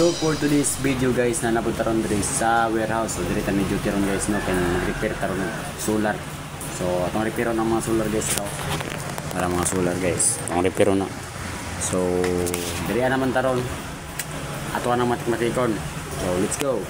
So for today's video guys na napunta ron diri sa warehouse. So diri tani duty ron guys no kay nag-repair taron ng solar. So atong repair ng mga solar guys so. Para mga solar guys. Atong repair na. So diri naman taron. Ato nang matematikon. So let's go.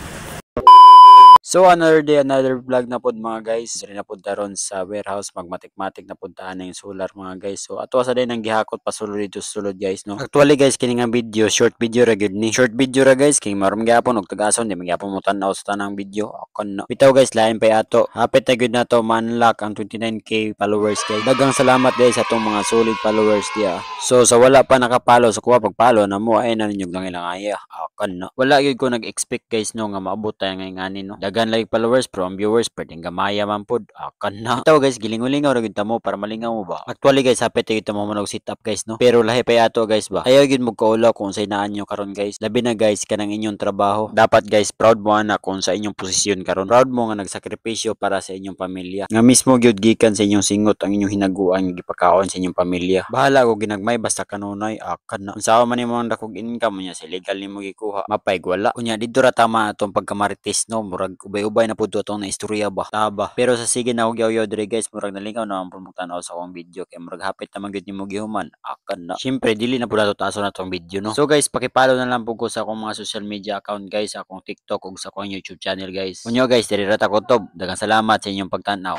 So another day, another vlog na pod mga guys. Diri na pod taron sa warehouse magmatik-matik na puntaan na yung solar mga guys. So ato sa din ang gihakot pasulod dito sulod guys no. Actually guys kini nga video, short video ra gyud ni. Short video ra guys kay maram gyapon og tagason di magyapon mo tan-aw sa tanang video. Akon no. Bitaw guys lain pa ato. Hapit na gyud nato ma-unlock ang 29k followers guys. Daghang salamat guys sa atong mga solid followers dia. So sa wala pa nakapalo sa kuha pagpalo na mo ay na ninyo lang ilang aya. Akon no. Wala gyud ko nag-expect guys no nga maabot tayo ngayon no. Dagan like followers pero ang viewers pwedeng gamaya man pod. Akan na. Ito guys gilingulingaw ra gyud ta mo para malingaw mo ba. Actually guys hapit gyud ta mo manog sit up guys no. Pero lahi pa ato guys ba. Ayaw gyud mo kaulaw kung sa inaan nyo karon guys. Labi na guys kanang inyong trabaho. Dapat guys proud mo na kung sa inyong posisyon karon. Proud mo nga nagsakripisyo para sa inyong pamilya. Nga mismo gyud gikan sa inyong singot ang inyong hinaguan gipakaon sa inyong pamilya. Bahala ko ginagmay basta kanunay akan na. Unsa man nimo ang dakog income niya sa illegal nimo gikuha. Mapay wala. Kunya dito ra tama atong pagkamarites no murag ubay-ubay na pud atong na istorya ba taba pero sa sige na ugyaw-yaw dire guys murag nalingaw na ang pumutanaw sa akong video kay murag hapit na man gyud nimo gihuman akan na syempre dili na pud ato taason atong video no. So guys paki-follow na lang pud ko sa akong mga social media account guys, akong TikTok ug sa akong YouTube channel guys. Unyo guys diri ra ta kutob. Daghang salamat sa inyong pagtan-aw.